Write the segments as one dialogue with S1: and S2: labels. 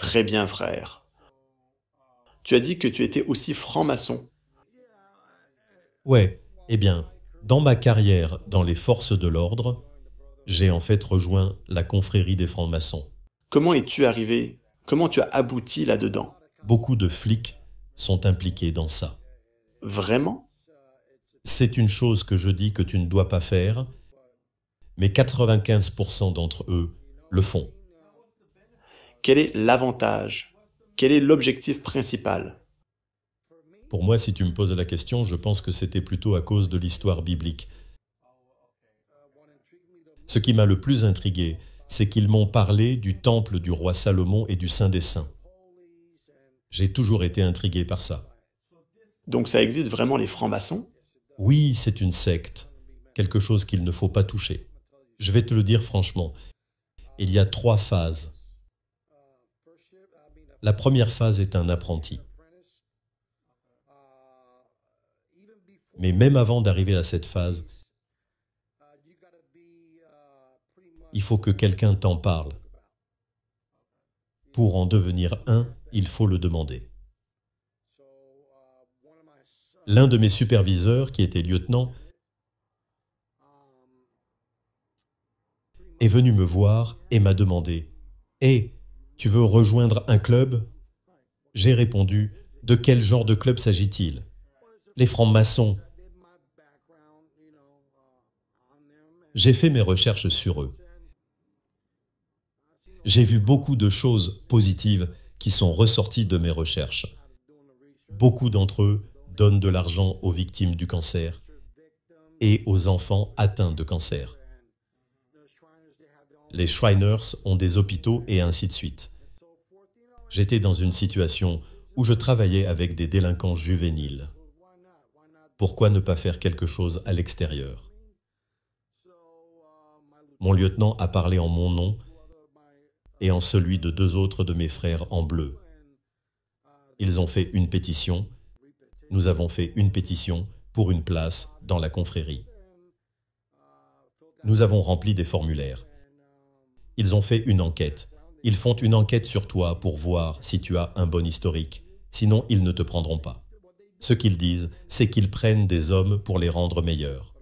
S1: Très bien, frère. Tu as dit que tu étais aussi franc-maçon.
S2: Ouais, eh bien, dans ma carrière dans les forces de l'ordre, j'ai en fait rejoint la confrérie des francs-maçons.
S1: Comment es-tu arrivé? Comment tu as abouti là-dedans?
S2: Beaucoup de flics sont impliqués dans ça.
S1: Vraiment?
S2: C'est une chose que je dis que tu ne dois pas faire, mais 95% d'entre eux le font.
S1: Quel est l'avantage? Quel est l'objectif principal?
S2: Pour moi, si tu me poses la question, je pense que c'était plutôt à cause de l'histoire biblique. Ce qui m'a le plus intrigué, c'est qu'ils m'ont parlé du temple du roi Salomon et du Saint des Saints. J'ai toujours été intrigué par ça.
S1: Donc ça existe vraiment les francs-maçons?
S2: Oui, c'est une secte, quelque chose qu'il ne faut pas toucher. Je vais te le dire franchement, il y a 3 phases. La première phase est un apprenti. Mais même avant d'arriver à cette phase, il faut que quelqu'un t'en parle. Pour en devenir un, il faut le demander. L'un de mes superviseurs, qui était lieutenant, est venu me voir et m'a demandé « Hé, tu veux rejoindre un club ?» J'ai répondu « De quel genre de club s'agit-il » ? Les francs-maçons. J'ai fait mes recherches sur eux. J'ai vu beaucoup de choses positives qui sont ressorties de mes recherches. Beaucoup d'entre eux donnent de l'argent aux victimes du cancer et aux enfants atteints de cancer. Les Shriners ont des hôpitaux et ainsi de suite. J'étais dans une situation où je travaillais avec des délinquants juvéniles. Pourquoi ne pas faire quelque chose à l'extérieur? Mon lieutenant a parlé en mon nom et en celui de 2 autres de mes frères en bleu. Ils ont fait une pétition. Nous avons fait une pétition pour une place dans la confrérie. Nous avons rempli des formulaires. Ils ont fait une enquête. Ils font une enquête sur toi pour voir si tu as un bon historique. Sinon, ils ne te prendront pas. Ce qu'ils disent, c'est qu'ils prennent des hommes pour les rendre meilleurs.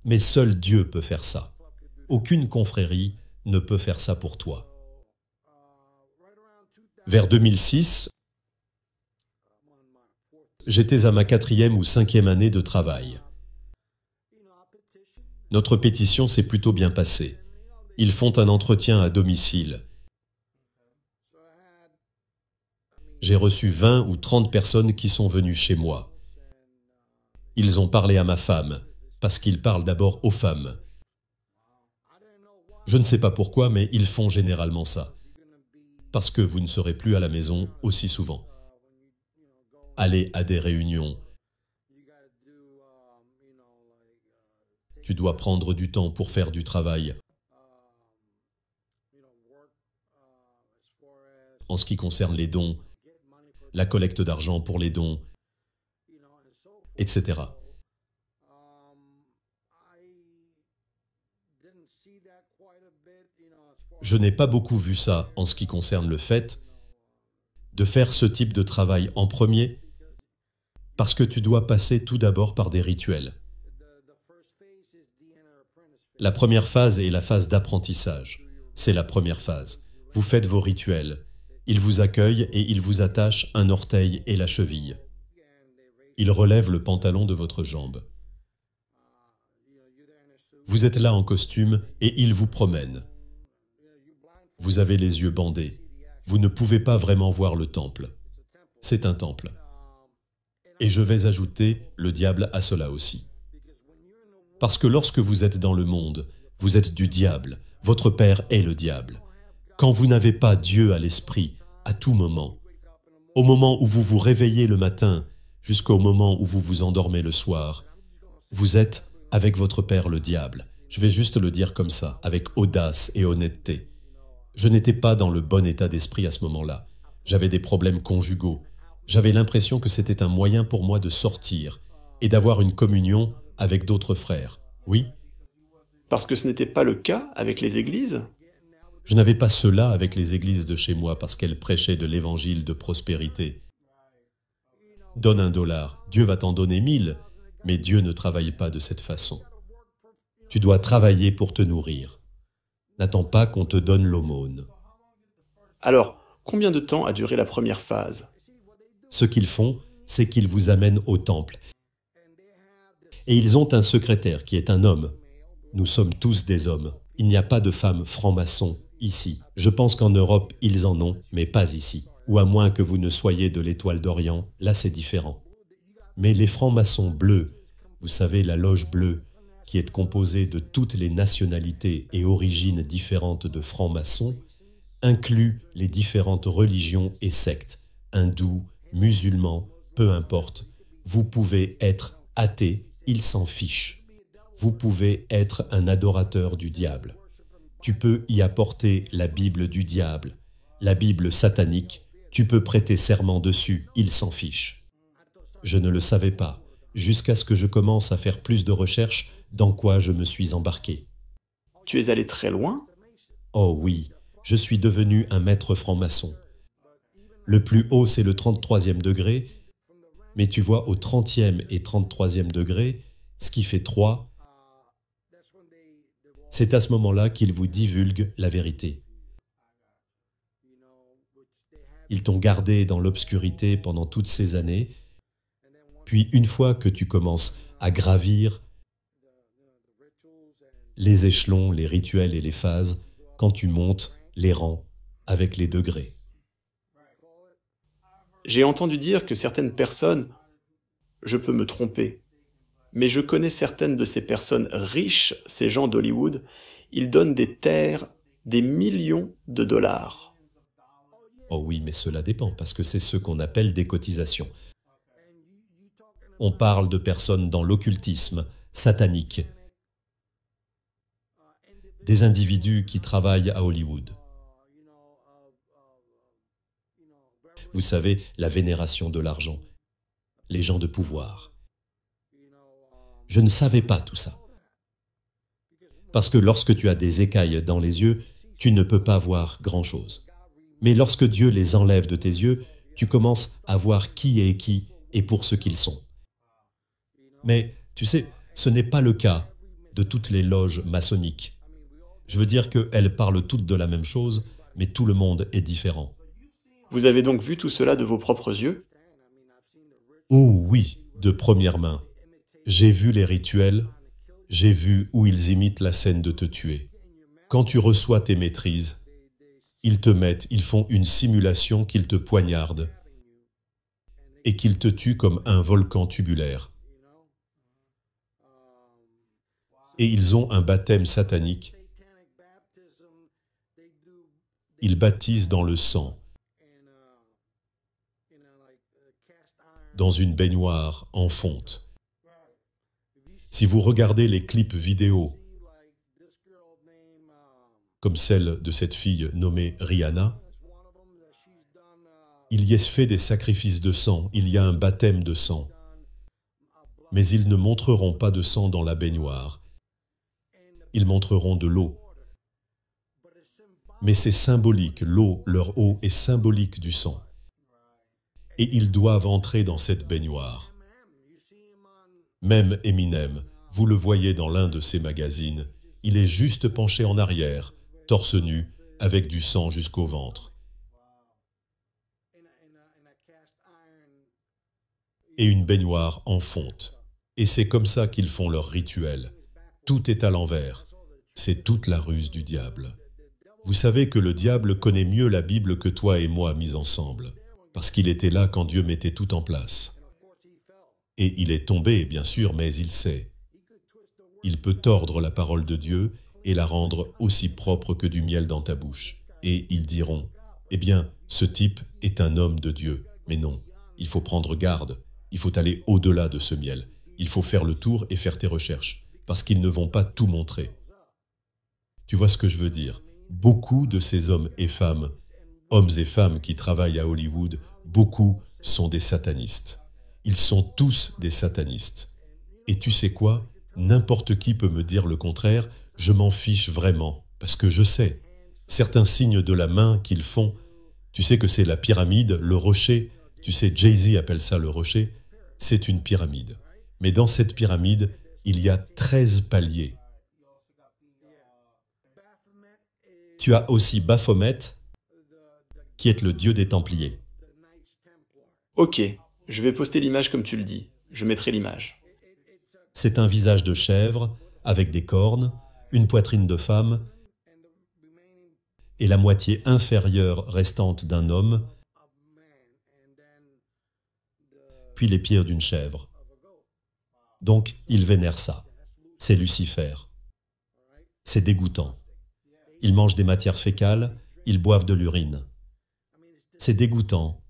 S2: Mais seul Dieu peut faire ça. Aucune confrérie ne peut faire ça pour toi. Vers 2006, j'étais à ma 4e ou 5e année de travail. Notre pétition s'est plutôt bien passée. Ils font un entretien à domicile. J'ai reçu 20 ou 30 personnes qui sont venues chez moi. Ils ont parlé à ma femme, parce qu'ils parlent d'abord aux femmes. Je ne sais pas pourquoi, mais ils font généralement ça. Parce que vous ne serez plus à la maison aussi souvent. Aller à des réunions. Tu dois prendre du temps pour faire du travail. En ce qui concerne les dons, la collecte d'argent pour les dons, etc. Je n'ai pas beaucoup vu ça en ce qui concerne le fait de faire ce type de travail en premier, parce que tu dois passer tout d'abord par des rituels. La première phase est la phase d'apprentissage. C'est la première phase. Vous faites vos rituels. Ils vous accueillent et ils vous attachent un orteil et la cheville. Ils relèvent le pantalon de votre jambe. Vous êtes là en costume et ils vous promènent. Vous avez les yeux bandés. Vous ne pouvez pas vraiment voir le temple. C'est un temple. Et je vais ajouter le diable à cela aussi. Parce que lorsque vous êtes dans le monde, vous êtes du diable. Votre père est le diable. Quand vous n'avez pas Dieu à l'esprit, à tout moment, au moment où vous vous réveillez le matin, jusqu'au moment où vous vous endormez le soir, vous êtes avec votre père le diable. Je vais juste le dire comme ça, avec audace et honnêteté. Je n'étais pas dans le bon état d'esprit à ce moment-là. J'avais des problèmes conjugaux. J'avais l'impression que c'était un moyen pour moi de sortir et d'avoir une communion avec d'autres frères. Oui?
S1: Parce que ce n'était pas le cas avec les églises?
S2: Je n'avais pas cela avec les églises de chez moi parce qu'elles prêchaient de l'évangile de prospérité. Donne $1, Dieu va t'en donner 1000, mais Dieu ne travaille pas de cette façon. Tu dois travailler pour te nourrir. N'attends pas qu'on te donne l'aumône.
S1: Alors, combien de temps a duré la première phase?
S2: Ce qu'ils font, c'est qu'ils vous amènent au temple. Et ils ont un secrétaire qui est un homme. Nous sommes tous des hommes. Il n'y a pas de femmes francs-maçons ici. Je pense qu'en Europe, ils en ont, mais pas ici. Ou à moins que vous ne soyez de l'Étoile d'Orient, là c'est différent. Mais les francs-maçons bleus, vous savez, la loge bleue, qui est composée de toutes les nationalités et origines différentes de francs-maçons, inclut les différentes religions et sectes, hindous, musulmans, peu importe. Vous pouvez être athée, ils s'en fichent. Vous pouvez être un adorateur du diable. Tu peux y apporter la Bible du diable, la Bible satanique, tu peux prêter serment dessus, ils s'en fichent. Je ne le savais pas, jusqu'à ce que je commence à faire plus de recherches dans quoi je me suis embarqué.
S1: Tu es allé très loin?
S2: Oh oui, je suis devenu un maître franc-maçon. Le plus haut, c'est le 33e degré, mais tu vois, au 30e et 33e degré, ce qui fait 3, c'est à ce moment-là qu'ils vous divulguent la vérité. Ils t'ont gardé dans l'obscurité pendant toutes ces années, puis une fois que tu commences à gravir les échelons, les rituels et les phases, quand tu montes les rangs avec les degrés.
S1: J'ai entendu dire que certaines personnes, je peux me tromper, mais je connais certaines de ces personnes riches, ces gens d'Hollywood, ils donnent des terres, des millions de dollars.
S2: Oh oui, mais cela dépend, parce que c'est ce qu'on appelle des cotisations. On parle de personnes dans l'occultisme satanique, des individus qui travaillent à Hollywood. Vous savez, la vénération de l'argent, les gens de pouvoir. Je ne savais pas tout ça. Parce que lorsque tu as des écailles dans les yeux, tu ne peux pas voir grand-chose. Mais lorsque Dieu les enlève de tes yeux, tu commences à voir qui est qui et pour ce qu'ils sont. Mais, tu sais, ce n'est pas le cas de toutes les loges maçonniques. Je veux dire qu'elles parlent toutes de la même chose, mais tout le monde est différent.
S1: Vous avez donc vu tout cela de vos propres yeux?
S2: Oh oui, de première main. J'ai vu les rituels, j'ai vu où ils imitent la scène de te tuer. Quand tu reçois tes maîtrises, ils font une simulation qu'ils te poignardent et qu'ils te tuent comme un volcan tubulaire. Et ils ont un baptême satanique. Ils baptisent dans le sang, dans une baignoire en fonte. Si vous regardez les clips vidéo, comme celle de cette fille nommée Rihanna, il y est fait des sacrifices de sang, il y a un baptême de sang. Mais ils ne montreront pas de sang dans la baignoire. Ils montreront de l'eau. Mais c'est symbolique, l'eau, leur eau est symbolique du sang. Et ils doivent entrer dans cette baignoire. Même Eminem, vous le voyez dans l'un de ses magazines, il est juste penché en arrière, torse nu, avec du sang jusqu'au ventre. Et une baignoire en fonte. Et c'est comme ça qu'ils font leur rituel. Tout est à l'envers. C'est toute la ruse du diable. Vous savez que le diable connaît mieux la Bible que toi et moi mis ensemble, parce qu'il était là quand Dieu mettait tout en place. Et il est tombé, bien sûr, mais il sait. Il peut tordre la parole de Dieu et la rendre aussi propre que du miel dans ta bouche. Et ils diront, eh bien, ce type est un homme de Dieu. Mais non, il faut prendre garde, il faut aller au-delà de ce miel. Il faut faire le tour et faire tes recherches, parce qu'ils ne vont pas tout montrer. Tu vois ce que je veux dire? Beaucoup de ces hommes et femmes qui travaillent à Hollywood, beaucoup sont des satanistes. Ils sont tous des satanistes. Et tu sais quoi? N'importe qui peut me dire le contraire, je m'en fiche vraiment, parce que je sais. Certains signes de la main qu'ils font, tu sais que c'est la pyramide, le rocher, tu sais, Jay-Z appelle ça le rocher, c'est une pyramide. Mais dans cette pyramide, il y a 13 paliers. Tu as aussi Baphomet, qui est le dieu des Templiers.
S1: Ok, je vais poster l'image comme tu le dis. Je mettrai l'image.
S2: C'est un visage de chèvre, avec des cornes, une poitrine de femme, et la moitié inférieure restante d'un homme, puis les pieds d'une chèvre. Donc, il vénère ça. C'est Lucifer. C'est dégoûtant. Ils mangent des matières fécales, ils boivent de l'urine. C'est dégoûtant.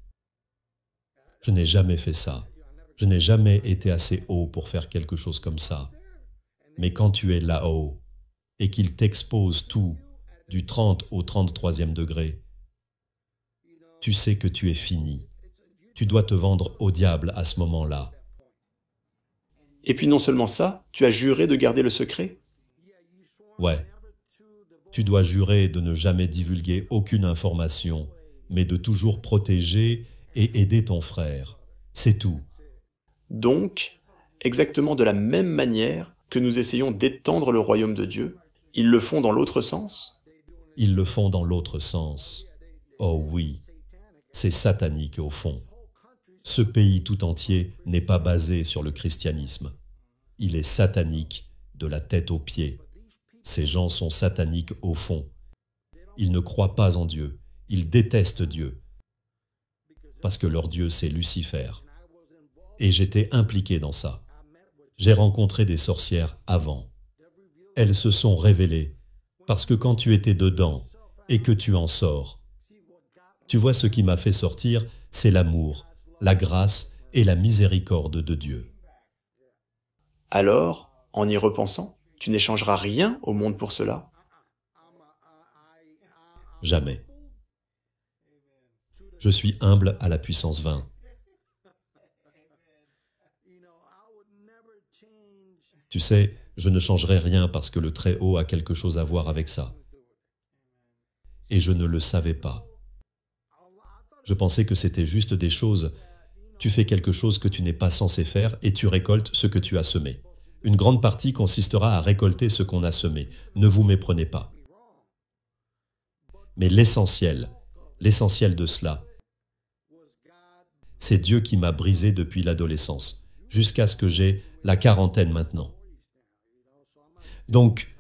S2: Je n'ai jamais fait ça. Je n'ai jamais été assez haut pour faire quelque chose comme ça. Mais quand tu es là-haut et qu'il t'expose tout, du 30 au 33e degré, tu sais que tu es fini. Tu dois te vendre au diable à ce moment-là.
S1: Et puis non seulement ça, tu as juré de garder le secret?
S2: Ouais. Tu dois jurer de ne jamais divulguer aucune information, mais de toujours protéger et aider ton frère. C'est tout.
S1: Donc, exactement de la même manière que nous essayons d'étendre le royaume de Dieu, ils le font dans l'autre sens?
S2: Ils le font dans l'autre sens. Oh oui, c'est satanique au fond. Ce pays tout entier n'est pas basé sur le christianisme. Il est satanique de la tête aux pieds. Ces gens sont sataniques au fond. Ils ne croient pas en Dieu. Ils détestent Dieu. Parce que leur Dieu, c'est Lucifer. Et j'étais impliqué dans ça. J'ai rencontré des sorcières avant. Elles se sont révélées. Parce que quand tu étais dedans et que tu en sors, tu vois ce qui m'a fait sortir, c'est l'amour, la grâce et la miséricorde de Dieu.
S1: Alors, en y repensant, tu n'échangeras rien au monde pour cela?
S2: Jamais. Je suis humble à la puissance 20. Tu sais, je ne changerai rien parce que le Très-Haut a quelque chose à voir avec ça. Et je ne le savais pas. Je pensais que c'était juste des choses. Tu fais quelque chose que tu n'es pas censé faire et tu récoltes ce que tu as semé. Une grande partie consistera à récolter ce qu'on a semé. Ne vous méprenez pas. Mais l'essentiel de cela, c'est Dieu qui m'a brisé depuis l'adolescence, jusqu'à ce que j'ai la quarantaine maintenant. Donc,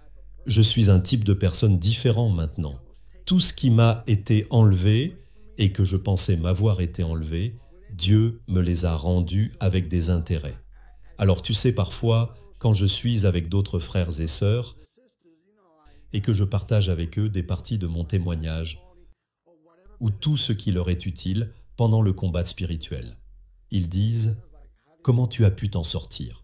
S2: je suis un type de personne différent maintenant. Tout ce qui m'a été enlevé et que je pensais m'avoir été enlevé, Dieu me les a rendus avec des intérêts. Alors tu sais, parfois, quand je suis avec d'autres frères et sœurs et que je partage avec eux des parties de mon témoignage ou tout ce qui leur est utile pendant le combat spirituel, ils disent « Comment tu as pu t'en sortir ?»